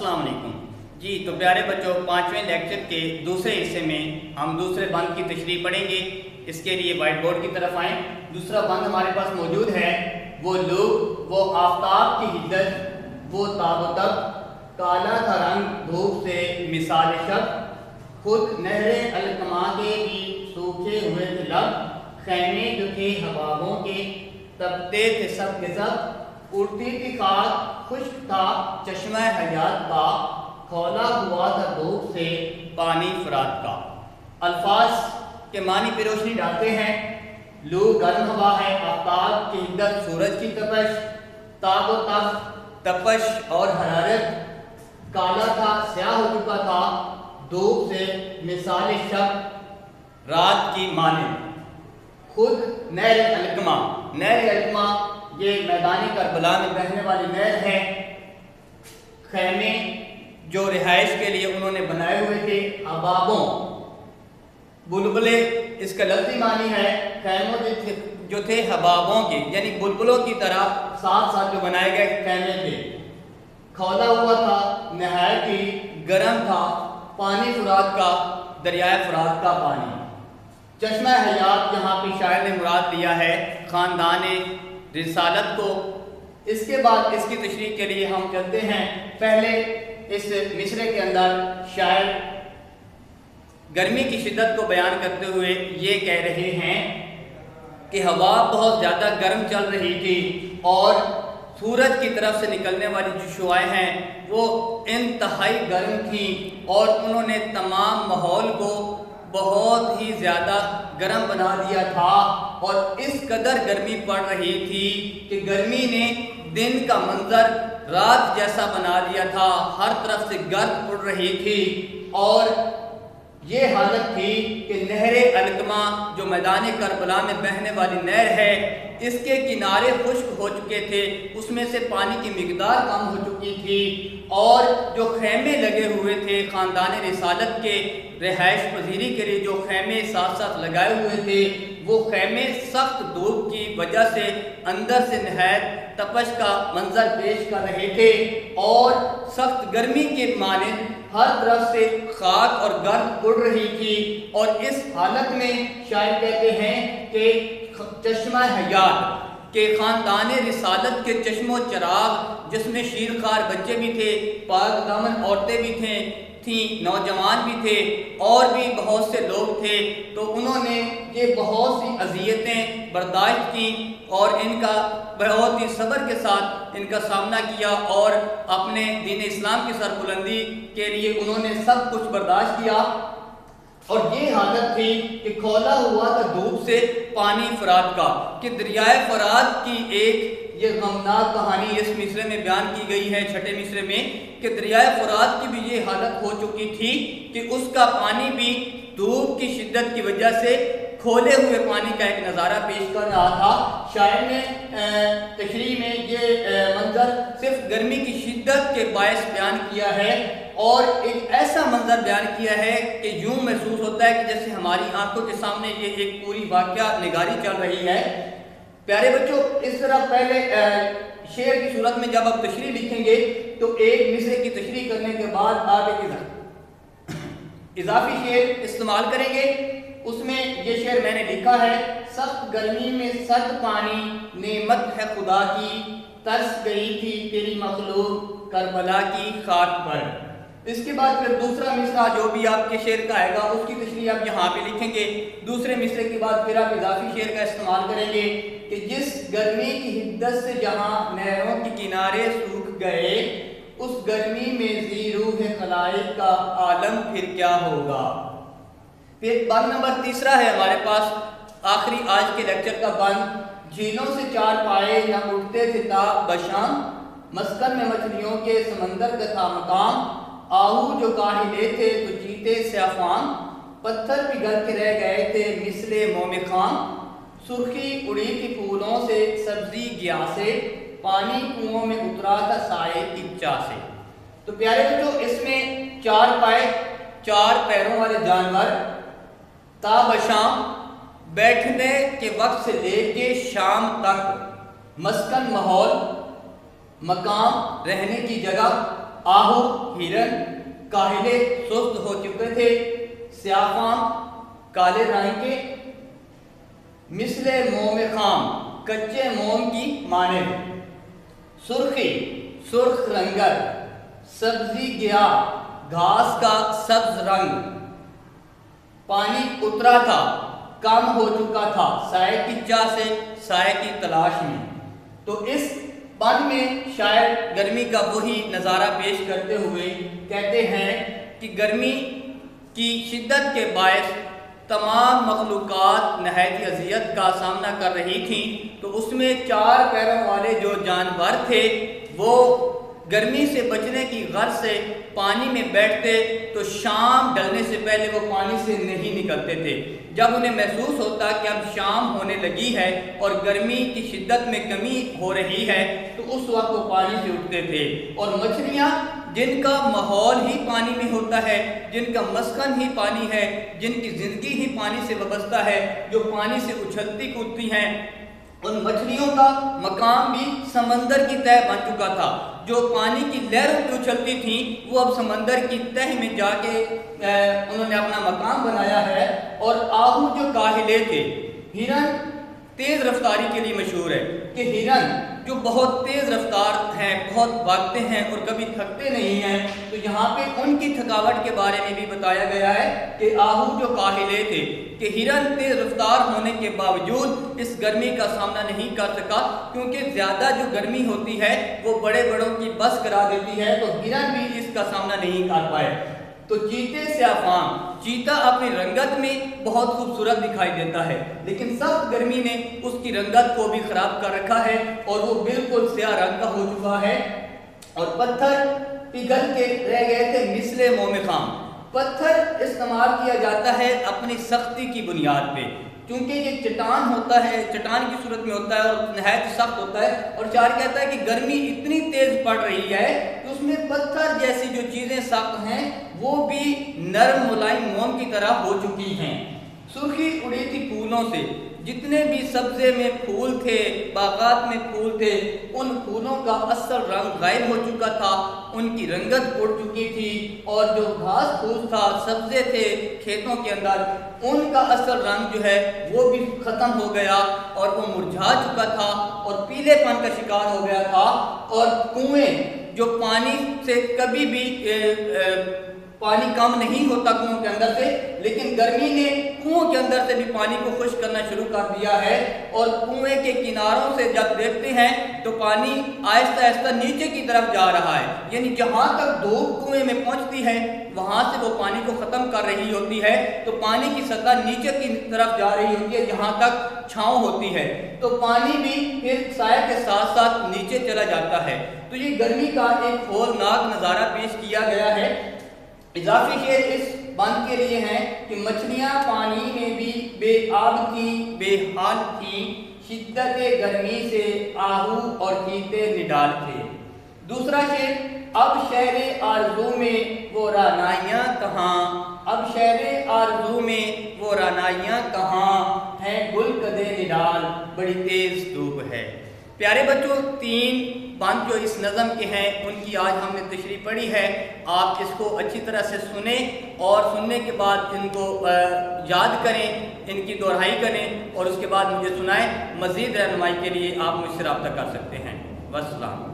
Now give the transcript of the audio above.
अस्सलाम वालेकुम जी। तो प्यारे बच्चों, 5वें लेक्चर के दूसरे हिस्से में हम दूसरे बंद की तशरीह पढ़ेंगे। इसके लिए वाइट बोर्ड की तरफ आएँ। दूसरा बंद हमारे पास मौजूद है। वो लोग, वो आफताब की हिद्दत, वो ताबतब, काला था रंग धूप से मिसाल शब, खुद नहरे अलकमा के भी सूखे हुए थे लब, खैमे जो थे हबाबों के तपते थे सब के सब, उड़ती थी खाक खुश्क था चश्मा हयात का, खौला हुआ था धूप से पानी फरात का। अल्फाज के मानी पे रोशनी डालते हैं। लू गर्म हवा है, आफ्ताब की हिद्दत सूरज की तपश, ताब व तफ तपश और हरारत, काला था स्याह हो चुका था धूप से मिसाल शब रात की माने। खुद नहर अलकमा, नहर अलकमा ये मैदानी करबला में बहने वाली नहर है। खैमे जो रिहाइश के लिए उन्होंने बनाए हुए थे, अबाबों बुलबुले, इसका लफ्ज़ी मानी है खैमों जो थे हबाबों के, यानी बुलबुलों की तरह साथ साथ जो बनाए गए खैमे थे। खौला हुआ था, नहायत ही गर्म था पानी फुरात का, दरियाए फुरात का पानी। चश्मा हयात यहाँ पे शायर ने मुराद लिया है ख़ानदान रिसालत को। इसके बाद इसकी तशरीह के लिए हम चलते हैं। पहले इस मिसरे के अंदर शायर गर्मी की शिद्दत को बयान करते हुए ये कह रहे हैं कि हवा बहुत ज़्यादा गर्म चल रही थी और सूरज की तरफ से निकलने वाली जो शुआएं हैं वो इंतहाई गर्म थी और उन्होंने तमाम माहौल को बहुत ही ज़्यादा गर्म बना दिया था। और इस कदर गर्मी पड़ रही थी कि गर्मी ने दिन का मंजर रात जैसा बना दिया था, हर तरफ से गर्द उड़ रही थी। और ये हालत थी कि नहरे अलकमा जो मैदान करबला में बहने वाली नहर है, इसके किनारे खुश्क हो चुके थे, उसमें से पानी की मिकदार कम हो चुकी थी। और जो खैमे लगे हुए थे ख़ानदान रिसालत के रिहाइश पजीरी के लिए, जो खैमे साथ साथ लगाए हुए थे, वो खैमे सख्त धूप की वजह से अंदर से नहायत तपश का मंजर पेश कर रहे थे और सख्त गर्मी के मानिंद हर तरफ से खाक और गर्द उड़ रही थी। और इस हालत में शायर कहते हैं कि चश्मा हयात के ख़ानदान रिसालत के चश्मो चराग, जिसमें शीरखार बच्चे भी थे, पाक दामन औरतें भी थी, नौजवान भी थे और भी बहुत से लोग थे, तो उन्होंने ये बहुत सी अज़ियतें बर्दाश्त की और इनका बहुत ही सब्र के साथ इनका सामना किया और अपने दीन इस्लाम की सरबुलंदी के लिए उन्होंने सब कुछ बर्दाश्त किया। और ये हालत थी कि खौला हुआ था धूप से पानी फरात का, कि दरियाए फरात की एक ये गमनाक कहानी इस मिसरे में बयान की गई है, छठे मिसरे में, कि दरियाए फरात की भी ये हालत हो चुकी थी कि उसका पानी भी धूप की शिद्दत की वजह से खोले हुए पानी का एक नज़ारा पेश कर रहा था। शायर ने तशरीह में ये मंजर सिर्फ गर्मी की शिद्दत के बायस बयान किया है और एक ऐसा मंजर बयान किया है कि यूं महसूस होता है कि जैसे हमारी आंखों के सामने ये एक पूरी वाक़या निगारी चल रही है। प्यारे बच्चों, इस तरह पहले शेर की सूरत में जब आप तशरीह लिखेंगे तो एक मिसरे की तशरीह करने के बाद आप एक इजाफी शेर इस्तेमाल करेंगे। उसमें ये शेर मैंने लिखा है, सख्त गर्मी में सर्द पानी नेमत है खुदा की, तरस गई थी तेरी मखलूक करबला की खाक पर। इसके बाद फिर दूसरा मिसरा जो भी आपके शेर का आएगा उसकी तशरीह आप यहाँ पे लिखेंगे। दूसरे मिसरे के बाद फिर आप इजाफी शेर का इस्तेमाल करेंगे कि जिस गर्मी की हिद्दत से जहाँ नहरों के किनारे सूख गए, उस गर्मी में ज़ीरूह खलाइक का आलम फिर क्या होगा। फिर बंद नंबर तीसरा है हमारे पास, आखिरी आज के लेक्चर का बंद। झीलों से चार पाए न उठते थे ताब बशाम, मस्कन में मछलियों के समंदर का था मकाम, आहू जो काहिले थे तो जीते स्याफान, पत्थर पिघल के रह गए थे मिसले मोम खाम, सुर्खी उड़ी थी फूलों से सब्जी गया से, पानी कुओं में उतरा था साए इच्चा से। तो प्यारे बच्चों, इसमें चार पाए, चार पैरों वाले जानवर ताबशाम, बैठने के वक्त से लेके शाम तक, मस्कन माहौल, मकाम रहने की जगह, आहू हिरन, काहिले सुस्त हो चुके थे, स्याफाम काले रंग के, मिसले मोम खाम कच्चे मोम की माने, सुर्खी सुर्ख रंगत, सब्जी गया घास का सब्ज रंग, पानी उतरा था कम हो चुका था, साए की चाह से साए की तलाश में। तो इस बंद में शायद गर्मी का वही नज़ारा पेश करते हुए कहते हैं कि गर्मी की शिद्दत के बायस तमाम मखलूक़ात नहायत अज़ियत का सामना कर रही थीं, तो उसमें 4 पैरों वाले जो जानवर थे वो गर्मी से बचने की गर्ज से पानी में बैठते तो शाम ढलने से पहले वो पानी से नहीं निकलते थे। जब उन्हें महसूस होता कि अब शाम होने लगी है और गर्मी की शिद्दत में कमी हो रही है तो उस वक्त वो पानी से उठते थे। और मछलियाँ जिनका माहौल ही पानी में होता है, जिनका मस्कन ही पानी है, जिनकी ज़िंदगी ही पानी से वाबस्ता है, जो पानी से उछलती कूदती हैं, उन मछलियों का मकाम भी समंदर की तह बन चुका था। जो पानी की लहरों पे उछलती थी वो अब समंदर की तह में जाके उन्होंने अपना मकाम बनाया है। और आहू जो काहिले थे, हिरन तेज़ रफ्तारी के लिए मशहूर है कि हिरन जो बहुत तेज़ रफ्तार हैं, बहुत भागते हैं और कभी थकते नहीं हैं। तो यहाँ पे उनकी थकावट के बारे में भी बताया गया है कि आहू जो काहिले थे कि हिरन तेज़ रफ्तार होने के बावजूद इस गर्मी का सामना नहीं कर सका, क्योंकि ज़्यादा जो गर्मी होती है वो बड़े बड़ों की बस करा देती है, तो हिरन भी इसका सामना नहीं कर पाए। तो चीते स्याफाम, चीता अपनी रंगत में बहुत खूबसूरत दिखाई देता है, लेकिन सख्त गर्मी ने उसकी रंगत को भी खराब कर रखा है और वो बिल्कुल स्याह रंग का हो चुका है। और पत्थर पिघल के रह गए थे मिसले मोम खाम। पत्थर इस्तेमाल किया जाता है अपनी सख्ती की बुनियाद पे, क्योंकि ये चट्टान होता है, चट्टान की सूरत में होता है और नहायत सख्त होता है। और चार कहता है कि गर्मी इतनी तेज पड़ रही है कि उसमें पत्थर जैसी जो चीजें सख्त हैं वो भी नरम मुलायम मोम की तरह हो चुकी हैं। सुर्खी उड़ी थी फूलों से, जितने भी सब्जे में फूल थे, बागात में फूल थे, उन फूलों का असल रंग गायब हो चुका था, उनकी रंगत उड़ चुकी थी। और जो घास फूस था, सब्जे थे खेतों के अंदर, उनका असल रंग जो है वो भी खत्म हो गया और वो मुरझा चुका था और पीलेपन का शिकार हो गया था। और कुएं जो पानी से कभी भी पानी कम नहीं होता कुओं के अंदर से, लेकिन गर्मी ने कुओं के अंदर से भी पानी को खुश्क करना शुरू कर दिया है। और कुएं के किनारों से जब देखते हैं तो पानी आहिस्ता आहिस्ता नीचे की तरफ जा रहा है, यानी जहां तक धूप कुएं में पहुंचती है वहां से वो पानी को खत्म कर रही होती है, तो पानी की सतह नीचे की तरफ जा रही होती है जहां तक छांव होती है, तो पानी भी फिर साए के साथ साथ नीचे चला जाता है। तो ये गर्मी का एक होलनाक नज़ारा पेश किया गया है। इजाफी शेर इस बंद के लिए हैं कि मछलियां पानी में भी बेआब थी, बेहाल थी, शिद्दत गर्मी से आहू और चीते निडाल थे। दूसरा शेर, अब शहरे आरज़ू में वो रानाइयाँ कहाँ, अब शहरे आरज़ू में वो रानाइयाँ कहाँ हैं, गुल कदे निडाल बड़ी तेज धूप है। प्यारे बच्चों, 3 बंद जो इस नज़म के हैं उनकी आज हमने तशरीह पढ़ी है। आप इसको अच्छी तरह से सुने और सुनने के बाद इनको याद करें, इनकी दोहराई करें और उसके बाद मुझे सुनाएं। मज़ीद रहनुमाई के लिए आप मुझसे रब्ता कर सकते हैं। वस्सलाम।